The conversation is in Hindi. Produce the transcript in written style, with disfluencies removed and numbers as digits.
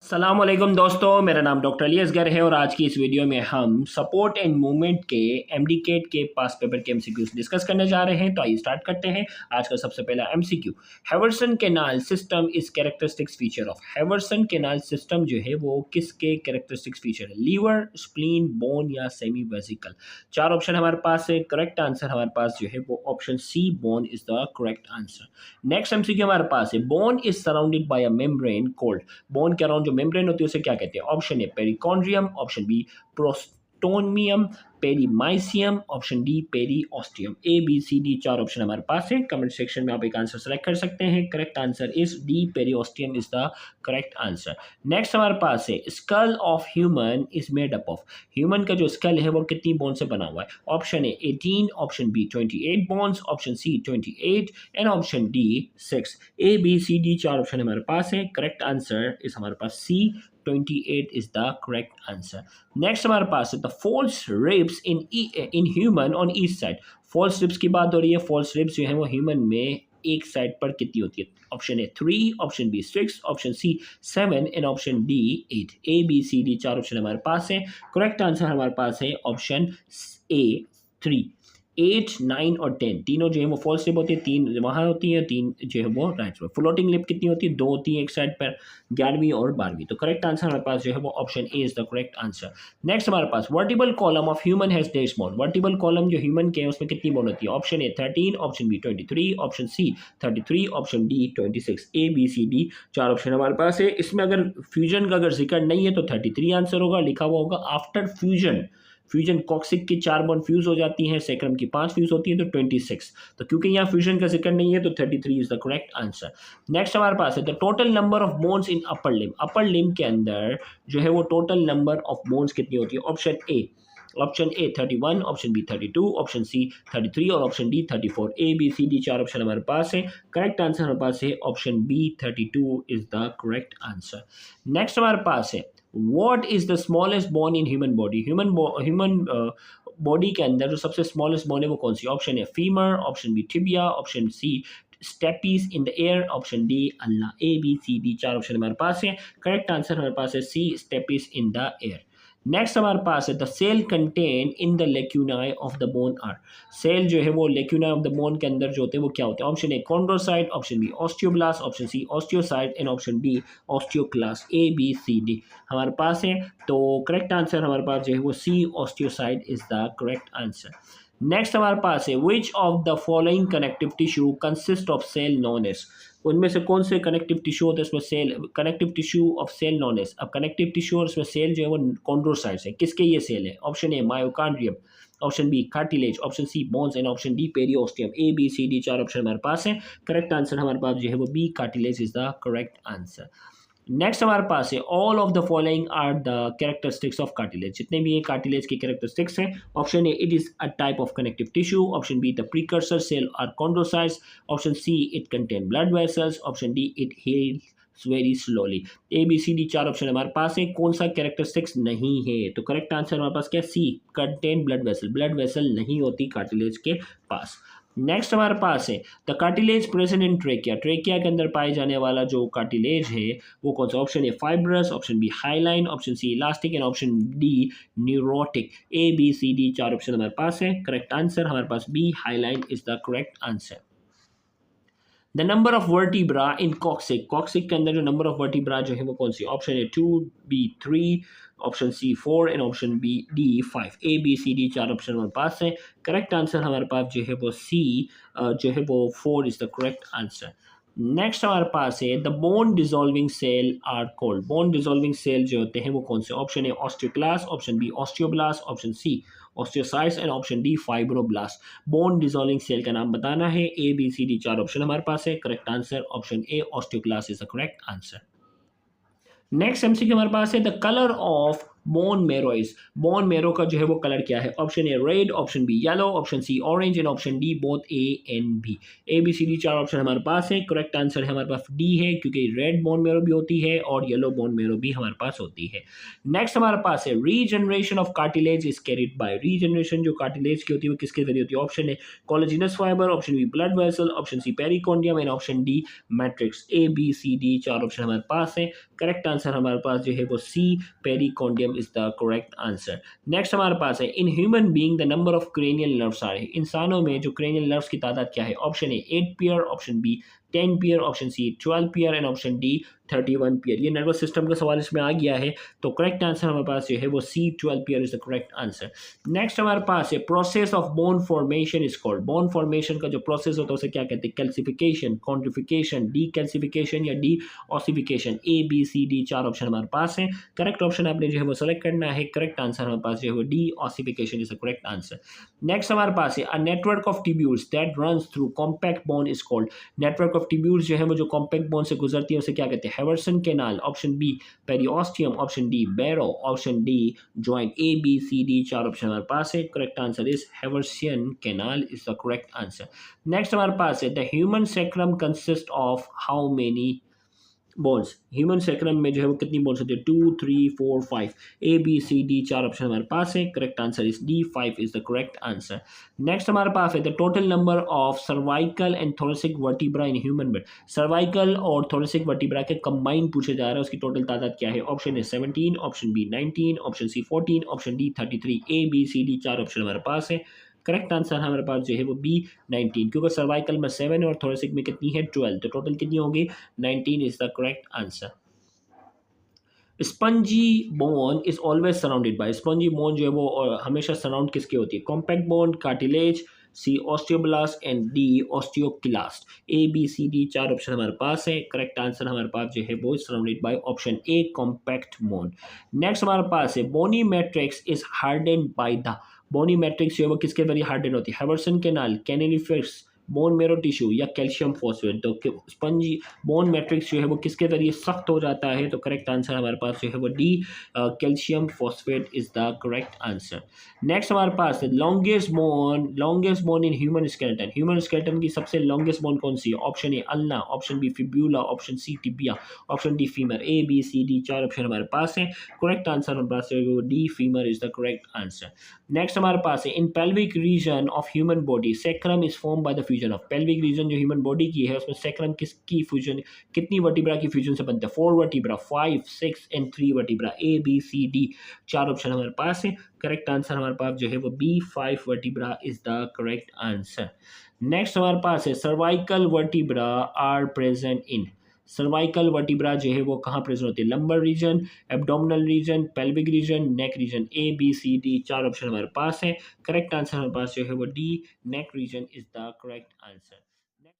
अस्सलामुअलैकुम दोस्तों, मेरा नाम डॉक्टर अली असगर है और आज की इस वीडियो में हम सपोर्ट एंड मूवमेंट के एमडीकेट के पास पेपर के एमसीक्यूज डिस्कस करने जा रहे हैं। तो आइए स्टार्ट करते हैं। आज का सबसे पहला MCQ, Haversian canal system is characteristics feature of. Haversian canal system जो है वो किसके कैरेक्टरिस्टिक्स फीचर है? लीवर, स्प्लीन, बोन या सेमी वेसिकल। चार ऑप्शन हमारे पास है। करेक्ट आंसर हमारे पास जो है वो option C, bone is the correct answer. Next MCQ हमारे पास है, bone is surrounded by a membrane called. Bone के अराउंड जो मेम्ब्रेन होती है उसे क्या कहते हैं? Option A perichondrium, option B prostomium, perimysium, option D periosteum. A B C D चार ऑप्शन हमारे पास है। कमेंट सेक्शन में आप एक आंसर सेलेक्ट कर सकते हैं। Correct answer is D, periosteum is the correct answer. Next हमारे पास है, skull of human is made up of. Human का जो स्कल है वो कितनी बोन से बना हुआ है? Option A 18, option B 28 bones, option C 28 and option D 6। A B C D चार ऑप्शन हमारे पास है। करेक्ट आंसर इज हमारे पास सी, 28 is the correct answer. Next हमारे पास है, the false ribs in human on each side. false ribs की बात हो रही है। false ribs जो है वो ह्यूमन में एक साइड पर कितनी होती है? Option A 3, option B 6, option C 7 and option D 8। A B C D चार ऑप्शन हमारे पास है। करेक्ट आंसर हमारे पास है ऑप्शन ए 3। 8, 9 और 10 तीनों जो है वो फॉल्स लिप होती है। तीन वहाँ होती है, तीन जो है वो राइट पर। फ्लोटिंग लिप कितनी होती है? दो होती है एक साइड पर, 11वीं और 12वीं। तो करेक्ट आंसर हमारे पास जो है वो option A is the correct answer. Next हमारे पास, vertebral column of human has dash bone. Vertebral column जो ह्यूमन के है उसमें कितनी बोन होती है? Option A 13, option B 23, option C 33, option D 26। A B C D चार ऑप्शन हमारे पास है। इसमें अगर फ्यूजन का अगर जिक्र नहीं है तो 33 आंसर होगा। लिखा हुआ होगा आफ्टर फ्यूजन। फ्यूजन कॉक्सिक की 4 बॉन्ड फ्यूज हो जाती हैं, सेक्रम की 5 फ्यूज होती है तो 26। तो क्योंकि यहाँ फ्यूजन का जिक्र नहीं है तो 33 is the correct answer. Next हमारे पास है, the total number of bones in upper limb. Upper limb के अंदर जो है वो टोटल नंबर ऑफ बोन्स कितनी होती है? Option A 31, option B 32, option C 33 और option D 34। A B C D चार ऑप्शन हमारे पास है। करेक्ट आंसर हमारे पास है option B 32 is the correct answer. Next हमारे पास है, what is the smallest bone in human body. Human body के अंदर जो सबसे स्मॉलेस्ट बोन है वो कौन सी? ऑप्शन है femur, option B tibia, option C stapes in the ear, option D अल्लाह। ए बी सी डी चार ऑप्शन हमारे पास है। करेक्ट आंसर हमारे पास है C, stapes in the ear. Next हमारे पास है, the cell contain in the lacunae of the bone are. Cell जो है वो लेक्यूनाई ऑफ द बोन के अंदर जो होते हैं वो क्या होते हैं? Option A chondrocyte, option B osteoblast, option C osteocyte and option D osteoclast. A B C D हमारे पास है। तो करेक्ट आंसर हमारे पास जो है वो C, osteocyte is the correct answer. Next हमारे पास है, which of the following connective tissue consist of cell known as. उनमें से कौन से कनेक्टिव टिश्यू होते हैं? इसमें cell, connective tissue of cell known as. अब कनेक्टिव टिश्यू और इसमें सेल जो है वो कॉन्ड्रोसाइट्स है। किसके ये सेल है? Option A myocardium, option B cartilage, option C bones and option D periosteum. A B C D चार ऑप्शन हमारे पास है। करेक्ट आंसर हमारे पास जो है वो B, cartilage is the correct answer. Next हमारे पास है, all of the following are the characteristics of cartilage. जितने भी ये कार्टिलेज की कैरेक्टरिस्टिक्स हैं, option A it is a type of connective tissue, option B the precursor cell are chondrocytes, option C it contain blood vessels, option D it heals very slowly. A B C D चार ऑप्शन हमारे पास है। कौन सा कैरेक्टरिस्टिक्स नहीं है? तो करेक्ट आंसर हमारे पास क्या? C, contain blood vessel. Blood vessel नहीं होती कार्टिलेज के पास। नेक्स्ट हमारे पास है, the cartilage present in trachea. Trachea के अंदर पाए जाने वाला जो कार्टिलेज है वो कौन सा? Option A fibrous, option B hyaline, option C elastic and option D neurotic. A B C D चार ऑप्शन हमारे पास है। करेक्ट आंसर हमारे पास B, hyaline is the correct answer. The number of vertebra in coccyx. Coccyx के अंदर जो नंबर ऑफ वर्टिब्रा जो है वो कौन सी? Option A 2, B 3, option C 4 and option B D 5। A B C D चार ऑप्शन हमारे पास है। करेक्ट आंसर हमारे पास जो है वो सी जो है वो 4 is the correct answer. Next हमारे पास है, the bone dissolving cell are called. Bone dissolving cell जो होते हैं वो कौन से? Option A osteoclast, option B osteoblast, option C osteocytes and option D fibroblast. Bone dissolving cell का नाम बताना है। ए बी सी डी चार ऑप्शन हमारे पास है। Correct answer option A osteoclast is the correct answer. Next MCQ हमारे पास है, the colour of bone marrow is, bone marrow का जो है वो कलर क्या है? Option A red, option B yellow, option C orange and option D both A and B. A B C D चार ऑप्शन हमारे पास है, करेक्ट आंसर है हमारे पास डी है, क्योंकि रेड बोन मैरो भी होती है और येलो बोन मैरो भी हमारे पास होती है। नेक्स्ट हमारे पास है regeneration of cartilage is carried by, regeneration जो कार्टिलेज की होती है वो किसके जरिए होती है? ऑप्शन है collagenous fibre, option B blood vessel, option C perichondrium and option D matrix. A B C D चार ऑप्शन हमारे पास है, करेक्ट आंसर हमारे पास जो है वो C perichondrium is the correct answer. Next हमारे पास है in human being the number of cranial nerves are, इंसानों में जो क्रेनियल नर्व्स की तादाद क्या है? Option A 8 pair, option B 10 pair, option C 12 pair and option D 31 pair. ये नर्वस सिस्टम का सवाल इसमें आ गया है, तो करेक्ट आंसर हमारे पास जो है वो C 12 pair is the correct answer. Next हमारे पास है process of bone formation is called, bone formation का जो प्रोसेस होता है उसे क्या कहते हैं? कैल्सिफिकेशन, क्वांटिफिकेशन, डी कैल्सिफिकेशन या D ossification. A B C D चार ऑप्शन हमारे पास है, करेक्ट ऑप्शन आपने जो है वो सेलेक्ट करना है, करेक्ट आंसर हमारे पास जो है वो D ossification is the correct answer. Next हमारे पास है a network of tubules that runs through compact bone is called, network of tubules जो है वो जो कॉम्पैक्ट बोन से गुजरती है उसे क्या कहते हैं? Haversian canal, option B periosteum, option D barrow, option D joint. A B C D चार ऑप्शन हमारे पास है, correct answer is Haversian canal is the correct answer. Next हमारे पास है the human sacrum consist of how many bones, human sacrum में जो है वो कितनी बोन्स होती है? 2 3 4 5। ए बी सी डी चार ऑप्शन हमारे पास है, correct answer is D 5 is the correct answer. Next हमारे पास है the total number of cervical and thoracic vertebra in human body, cervical और थोरेसिक वर्टिब्रा के कंबाइन पूछे जा रहा है, उसकी टोटल तादाद क्या है? Option A 17, option B 19, option C 14, option D 33। A B C D चार ऑप्शन हमारे पास है, करेक्ट आंसर हमारे पास जो है वो बी 19, क्योंकि सर्वाइकल में 7 और थोरेसिक में कितनी है? 12, तो टोटल कितनी होगी? 19 is the correct answer. Spongy bone is always surrounded by, spongy bone जो है वो हमेशा सराउंड किसके होती है? Compact bone, cartilage, C osteoblast and D osteoclast. A B C D चार ऑप्शन हमारे पास है, करेक्ट आंसर हमारे पास जो है वो surrounded by option A compact bone. Next हमारे पास है bony matrix is hardened by the, bony matrix जो है वो किसके जरिए हार्डेन होती है? Haversian canal, canaliculi, bone marrow tissue या कैल्शियम फॉस्फेट। तो स्पंजी बोन मैट्रिक्स जो है वो किसके जरिए सख्त हो जाता है? तो करेक्ट आंसर हमारे पास जो है वो D calcium phosphate is the correct answer. Next हमारे पास है longest bone in human skeleton, human skeleton की सबसे लॉन्गेस्ट बोन कौन सी है? Option A ulna, option B fibula, option C tibia, option D femur. A B C D चार ऑप्शन हमारे पास है, करेक्ट आंसर हमारे पास जो है वो D femur is the correct answer. Next हमारे पास है in pelvic region of human body sacrum is form by the fusion of, pelvic region जो ह्यूमन बॉडी की है उसमें सैक्रम किसकी फ्यूजन, कितनी वर्टिब्रा की फ्यूजन से बनता है? 4 vertebra, 5 6 and 3 vertebra. A B C D चार ऑप्शन हमारे पास है, करेक्ट आंसर हमारे पास जो है वो B 5 vertebra is the correct answer. Next हमारे पास है cervical vertebra are present in, cervical vertebra जो है वो कहाँ प्रेजेंट होती है? Lumbar region, abdominal region, pelvic region, neck region. A B C D चार ऑप्शन हमारे पास है, करेक्ट आंसर हमारे पास जो है वो D neck region is the correct answer.